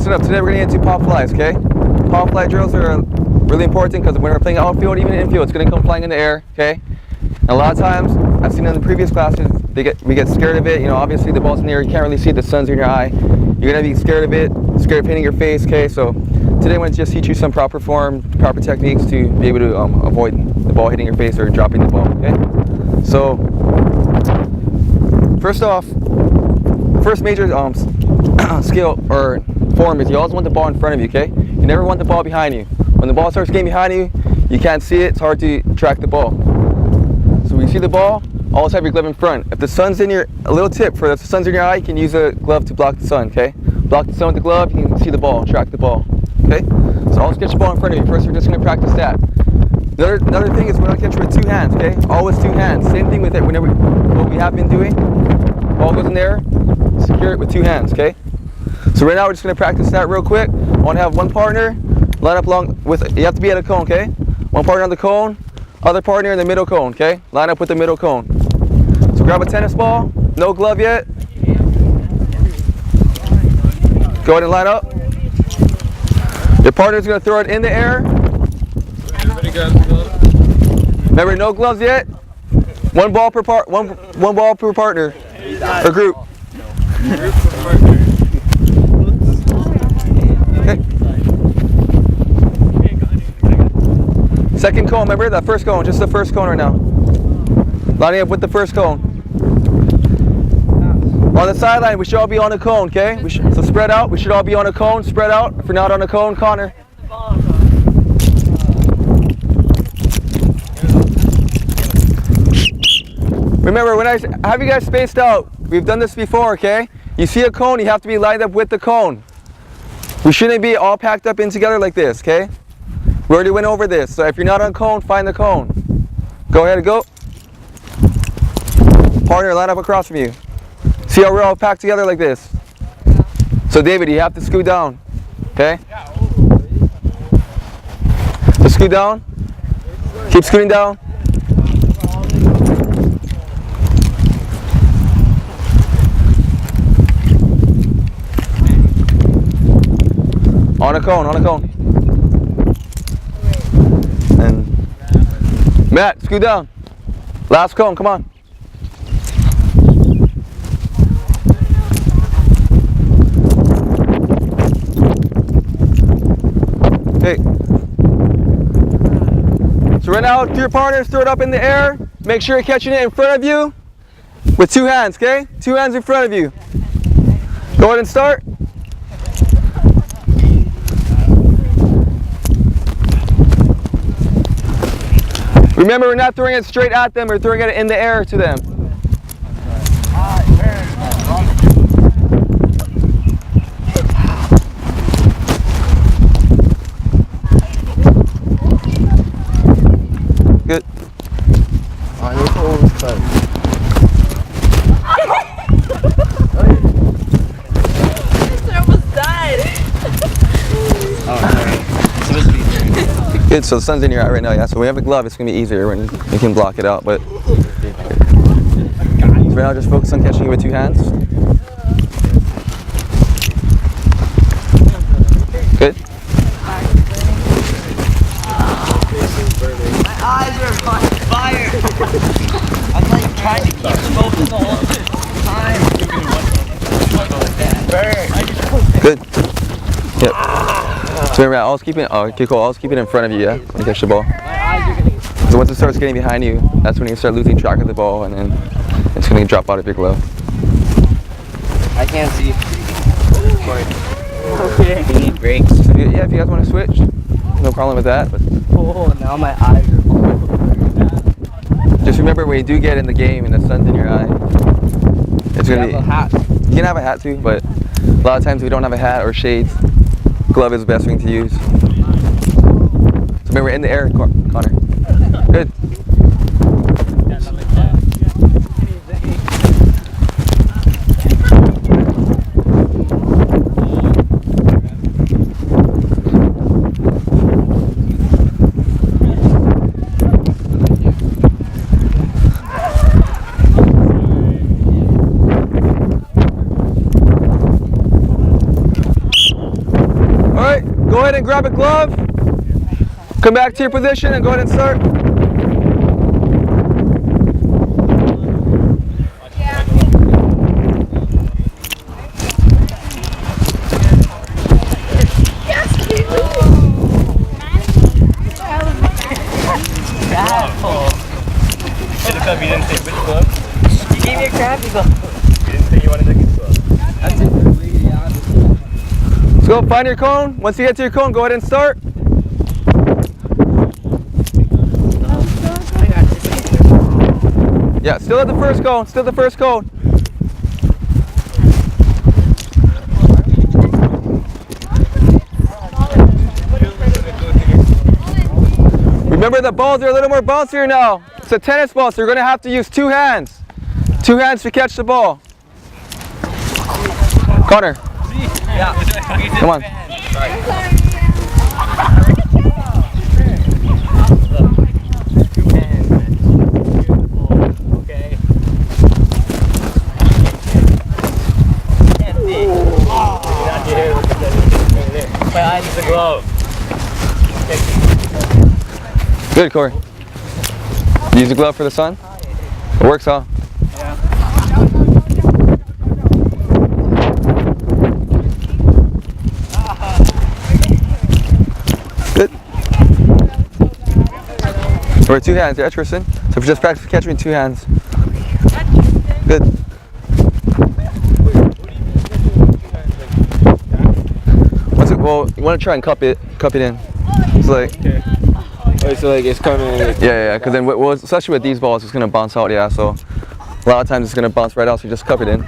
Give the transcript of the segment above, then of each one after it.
listen up. Today we're going to get into pop flies, okay? Pop fly drills are really important because when we're playing outfield, even infield, it's going to come flying in the air, okay? And a lot of times, I've seen in the previous classes, we get scared of it. You know, obviously the ball's in the air, you can't really see it, the sun's in your eye. You're going to be scared of it, scared of hitting your face, okay? So today I want to just teach you some proper form, proper techniques to be able to avoid the ball hitting your face or dropping the ball, okay? So, first off, first major skill or form is you always want the ball in front of you, okay? You never want the ball behind you. When the ball starts getting behind you, you can't see it, it's hard to track the ball. So when you see the ball, always have your glove in front. If the sun's in a little tip for if the sun's in your eye, you can use a glove to block the sun, okay? Block the sun with the glove, you can see the ball, track the ball, okay? So always get your ball in front of you. First, we're just gonna practice that. Another thing is we're gonna catch it with two hands, okay? Always two hands. Same thing with it whenever, what we have been doing. Ball goes in there, secure it with two hands, okay? So right now we're just gonna practice that real quick. I wanna have one partner, line up along with, you have to be at a cone, okay? One partner on the cone, other partner in the middle cone, okay? Line up with the middle cone. So grab a tennis ball, no glove yet. Go ahead and line up. Your partner's gonna throw it in the air. Remember, no gloves yet. One ball per partner or group. Okay. Second cone, remember that first cone, just the first cone right now. Lining up with the first cone. On the sideline, we should all be on a cone, okay? So spread out, we should all be on a cone, spread out. If we're not on a cone, Connor. Remember, when I have you guys spaced out, we've done this before, okay? You see a cone, you have to be lined up with the cone. We shouldn't be all packed up in together like this, okay? We already went over this, so if you're not on cone, find the cone. Go ahead and go. Partner, line up across from you. See how we're all packed together like this? So David, you have to scoot down, okay? So scoot down. Keep scooting down. On a cone, on a cone. And Matt, scoot down. Last cone, come on. Okay. So right now, to your partners, throw it up in the air. Make sure you're catching it in front of you with two hands, okay? Two hands in front of you. Go ahead and start. Remember, we're not throwing it straight at them, we're throwing it in the air to them. Good. Good, so the sun's in your eye right now, yeah? So when we have a glove, it's going to be easier when you can block it out, but so right now just focus on catching it with two hands. Good. My eyes are on fire! I'm like trying to keep them open the whole time. Good. Yep. So remember, always keep it. Okay, cool. Always keep it in front of you, yeah, when you catch the ball. So once it starts getting behind you, that's when you start losing track of the ball, and then it's going to drop out of your glove. I can't see. Okay. You need brakes. So yeah, if you guys want to switch, no problem with that. But oh, now my eyes are cold. Just remember, when you do get in the game and the sun's in your eye, it's going to be. A hat. You can have a hat too, but a lot of times we don't have a hat or shades. Glove is the best thing to use. So remember, in the air, Connor. Good. go ahead and grab a glove. Come back to your position and go ahead and start. You didn't say which glove? You gave me a crappy glove. You didn't say you wanted a good glove. Let's go find your cone. Once you get to your cone, go ahead and start. Yeah, still at the first cone. Still at the first cone. Remember, the balls are a little more bouncier now. It's a tennis ball, so you're going to have to use 2 hands. 2 hands to catch the ball. Connor. Yeah. Come on. Okay. My eye needs a glove. Good, Corey. Use the glove for the sun? It works, huh? Good. Or 2 hands, yeah, Tristan. So just practice catching with 2 hands. Good. Well, you want to try and cup it in. It's like, So like it's coming. yeah, because then, well, especially with these balls, it's gonna bounce out. Yeah, so a lot of times it's gonna bounce right out. So you just cup it in.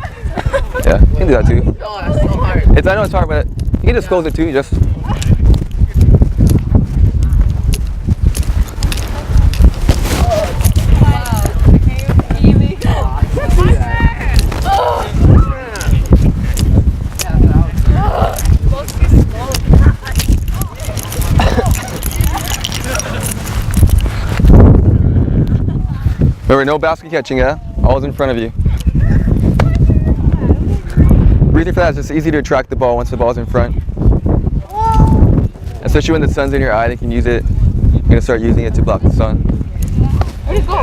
Yeah, you can do that too. Oh, that's so hard. I know it's hard, but you can just close it too. You just. Remember, no basket catching, yeah? Always in front of you. Reason for that is it's easy to attract the ball once the ball's in front. Especially when the sun's in your eye, they can use it. You're gonna start using it to block the sun. Where'd it go?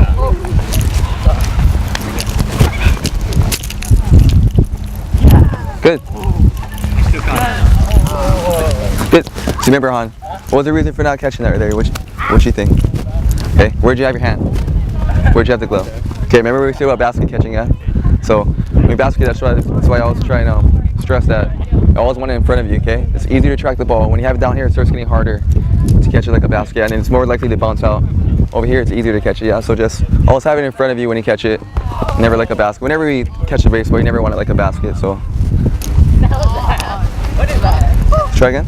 Good. Good. So remember, Han, what was the reason for not catching that right there? What you think? Okay, where'd you have your hand? Where'd you have the glove? Okay, remember we said about basket catching, yeah? So, when you basket, that's why I always try and stress that. I always want it in front of you, okay? It's easier to track the ball. When you have it down here, it starts getting harder to catch it like a basket, and it's more likely to bounce out. Over here, it's easier to catch it, yeah? So just always have it in front of you when you catch it. Never like a basket. Whenever we catch a baseball, you never want it like a basket, so. What is that? Try again.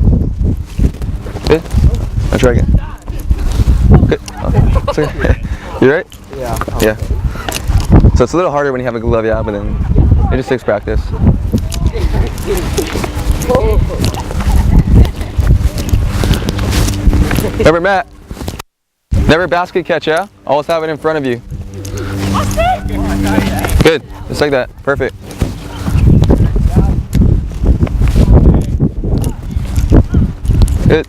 Good. I'll try again. Good. Oh, sorry. You right? Yeah. Yeah. So it's a little harder when you have a glove, yeah, but then it just takes practice. Remember, Matt, never basket catch, yeah? Always have it in front of you. Good. Just like that. Perfect. Good.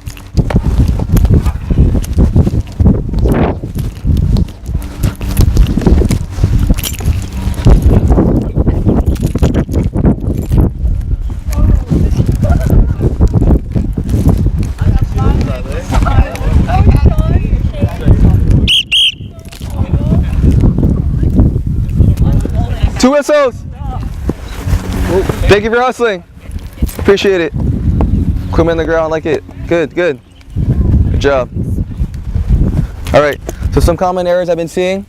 Two whistles. Thank you for hustling. Appreciate it. Equipment on the ground, like it. Good, good. Good job. All right, so some common errors I've been seeing.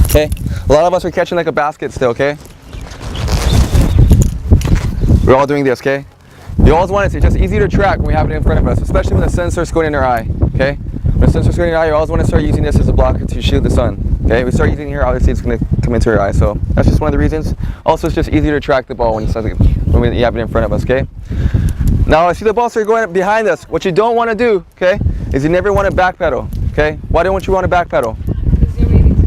Okay, a lot of us are catching like a basket still, okay? We're all doing this, okay? You always want it to, just easy to track when we have it in front of us, especially when the sun starts going in our eye, okay? When the sun starts going in your eye, you always want to start using this as a blocker to shield the sun. Okay, we start using it here, obviously it's going to come into your eye, so that's just one of the reasons. Also, it's just easier to track the ball when you have it in front of us, okay? Now, I see the ball start going behind us. What you don't want to do, okay, is you never want to backpedal, okay? Why don't you want to backpedal? Because you're ready to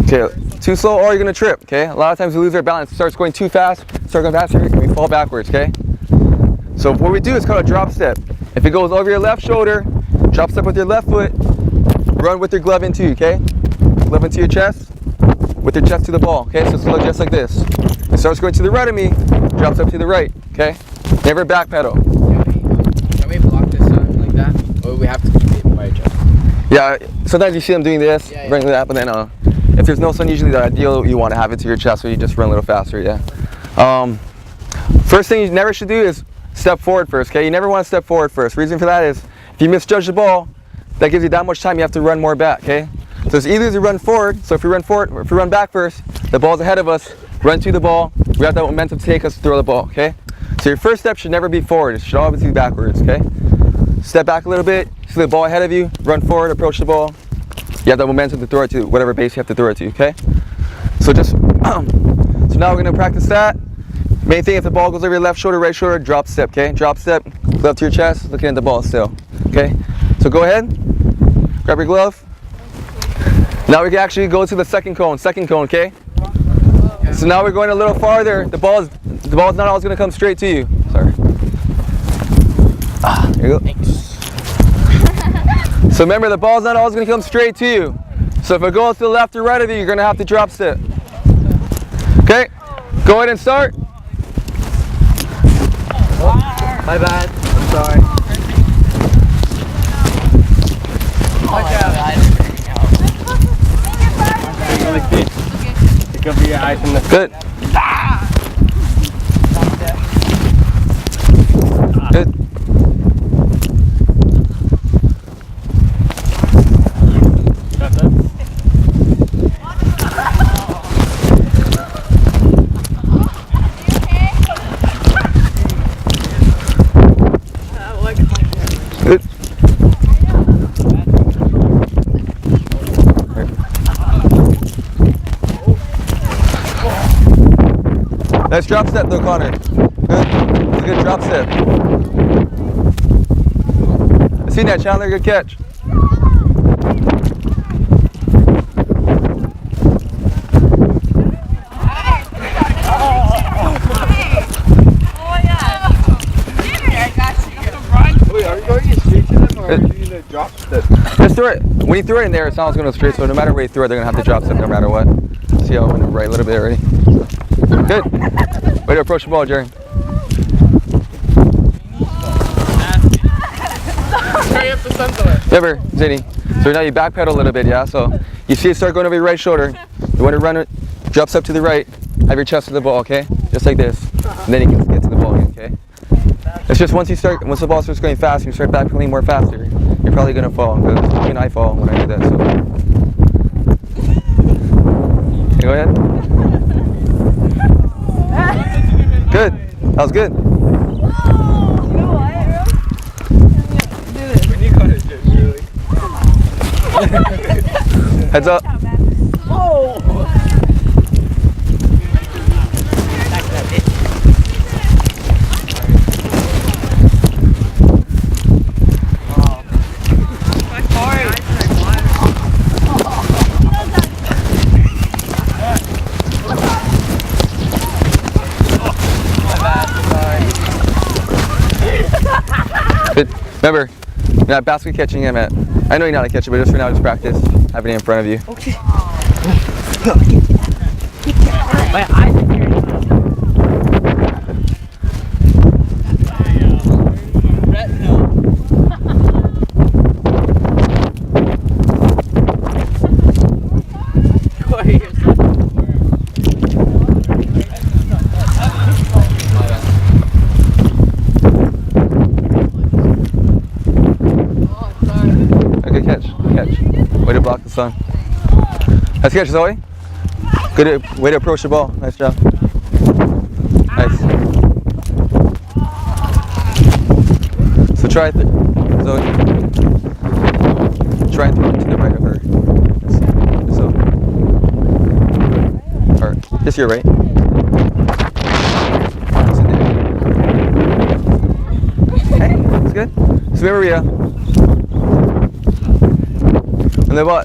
trip. Okay, too slow or you're going to trip, okay? A lot of times we lose our balance, it starts going too fast, start going faster, and we fall backwards, okay? So what we do is called a drop step. If it goes over your left shoulder, drop step with your left foot, run with your glove into you, okay? Glove into your chest, with your chest to the ball, okay? So it's gonna look just like this. It starts going to the right of me, drops up to the right, okay? Never back pedal. Can we block this like that? Or do we have to keep it by each other? Yeah, sometimes you see them doing this, Yeah, yeah. running that, but then if there's no sun, usually the ideal, you want to have it to your chest so you just run a little faster, yeah. First thing you never should do is step forward first, okay? You never want to step forward first. Reason for that is, if you misjudge the ball, that gives you that much time you have to run more back, okay? So it's either to run forward, so if you run forward, or if you run back first, the ball's ahead of us, run to the ball, we have that momentum to take us to throw the ball, okay? So your first step should never be forward, it should always be backwards, okay? Step back a little bit, see the ball ahead of you, run forward, approach the ball. You have the momentum to throw it to whatever base you have to throw it to, okay? So just, so now we're gonna practice that. Main thing, if the ball goes over your left shoulder, right shoulder, drop step, okay? Drop step, glove to your chest, looking at the ball still, okay? So go ahead, grab your glove. Now we can actually go to the second cone, okay? So now we're going a little farther. The ball's not always gonna come straight to you. Sorry. Here you go. So remember, the ball's not always gonna come straight to you. So if it goes to the left or right of you, you're gonna have to drop step. Okay? Go ahead and start. My bad. I'm sorry. Like this. It could be your eyes in the Good. Good. That's it. Good. Nice drop step though, Connor. Good. That's a good drop step. I seen that, Chandler. Good catch. Wait, are you going straight to them or are you doing a drop step? Just throw it. When you throw it in there, it's not going to go straight. So no matter where you throw it, they're going to have to drop step no matter what. See how I went right a little bit already. Good. Way to approach the ball, Jerry. Remember, Zinni. So now you backpedal a little bit, yeah? So you see it start going over your right shoulder. You want to run it, drops up to the right, have your chest to the ball, okay? Just like this. And then you can get to the ball again, okay? It's just once the ball starts going fast, you start backpedaling more faster, you're probably going to fall. Because even I fall when I do that, so. Okay, go ahead. Good. That was good. When you got it, really. Heads up. Good. Remember, you're not basket catching him at. I know you're not a catcher, but just for now, just practice having it in front of you. Okay. My eyes are here. Good catch. Good catch. Way to block the sun. Nice catch, Zoe. Good way to approach the ball. Nice job. Nice. So try it, Zoe. Try and throw it to the right of her. So. Or just your right. Okay, that's good. So remember, Rhea.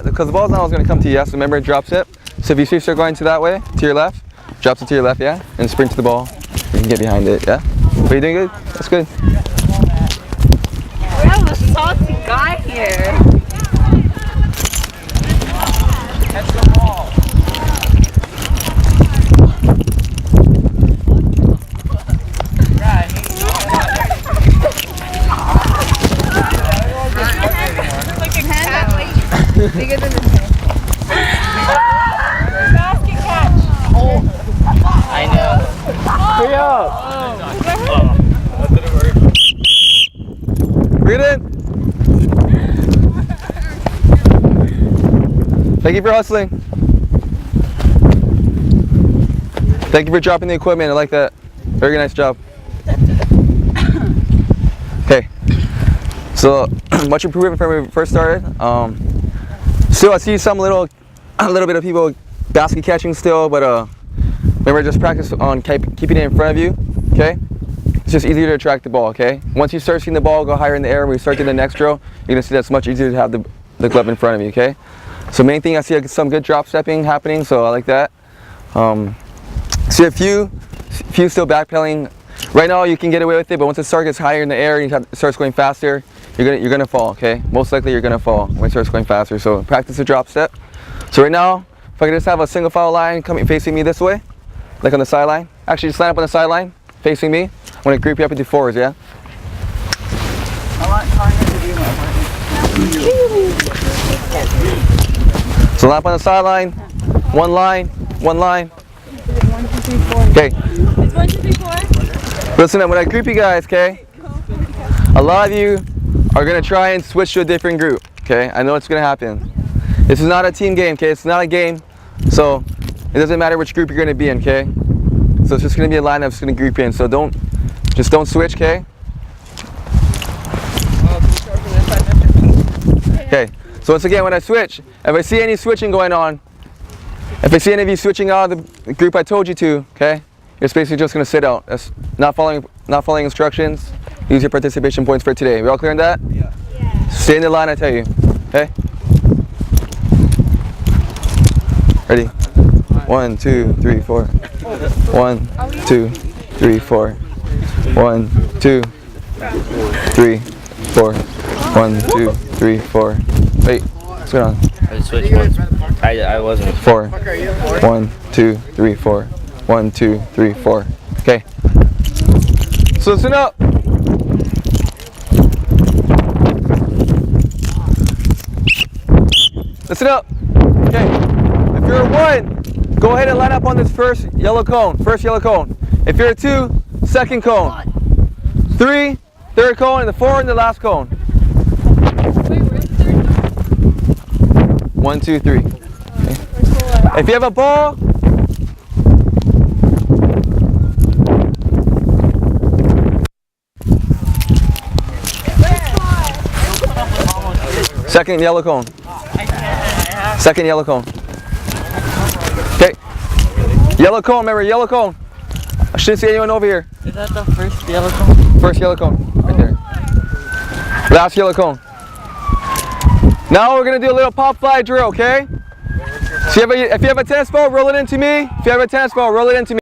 Because the ball's not always going to come to you, yeah? So remember, it drops it. So if you see it start going to that way, to your left, drops it to your left, yeah? And sprint to the ball. You can get behind it, yeah? Are you doing good? That's good. We have a salty guy here. Catch the ball. Like a cat. Bigger than this thing. Basket catch. I know. Hurry up! Bring it in. Thank you for hustling. Thank you for dropping the equipment. I like that. Very nice job. Okay. So much improvement from when we first started. Still, I see a little bit of people basket catching still, but remember, just practice on keeping it in front of you. Okay. It's just easier to track the ball. Okay. Once you start seeing the ball go higher in the air, when we start doing the next drill, you're gonna see that's much easier to have the glove in front of you. Okay. So main thing, I see some good drop stepping happening, so I like that. See a few still backpedaling. Right now you can get away with it, but once it gets higher in the air and it starts going faster, you're gonna fall. Okay, most likely you're gonna fall when it starts going faster. So practice the drop step. So right now, if I could just have a single file line coming facing me this way, like on the sideline. Actually, just line up on the sideline facing me. I'm gonna group you up into fours. Yeah. I want Tanya to do my work. So line up on the sideline. One line. Okay. It's 1, 2, 3, 4. Listen up, when I group you guys, okay? A lot of you are gonna try and switch to a different group, okay? I know it's gonna happen. This is not a team game, okay? It's not a game, so it doesn't matter which group you're gonna be in, okay? So it's just gonna be a line that's gonna group you in. So don't switch, okay? Okay. So once again, when I switch, if I see any switching going on, if I see any of you switching out of the group I told you to, okay? You're basically just gonna sit out. That's not following instructions. Use your participation points for today. We all clear on that? Yeah. Stay in the line, I tell you. Okay? Ready? 1, 2, 3, 4. 1, 2, 3, 4. 1, 2, 3, 4. 1, 2, 3, 4. Wait, what's going on? I switched once. I wasn't. 4. 1, 2, 3, 4. 1, 2, 3, 4. Okay. So listen up. Listen up. Okay. If you're a 1, go ahead and line up on this first yellow cone. If you're a 2, second cone. 3, third cone, and the 4 and the last cone. Wait, where's the third one? 1, 2, 3. Okay. If you have a ball, second yellow cone. Second yellow cone. Okay. Yellow cone, remember, yellow cone. I shouldn't see anyone over here. Is that the first yellow cone? First yellow cone, right there. Last yellow cone. Now we're gonna do a little pop fly drill, okay? So if you have a tennis ball, roll it into me. If you have a tennis ball, roll it into me.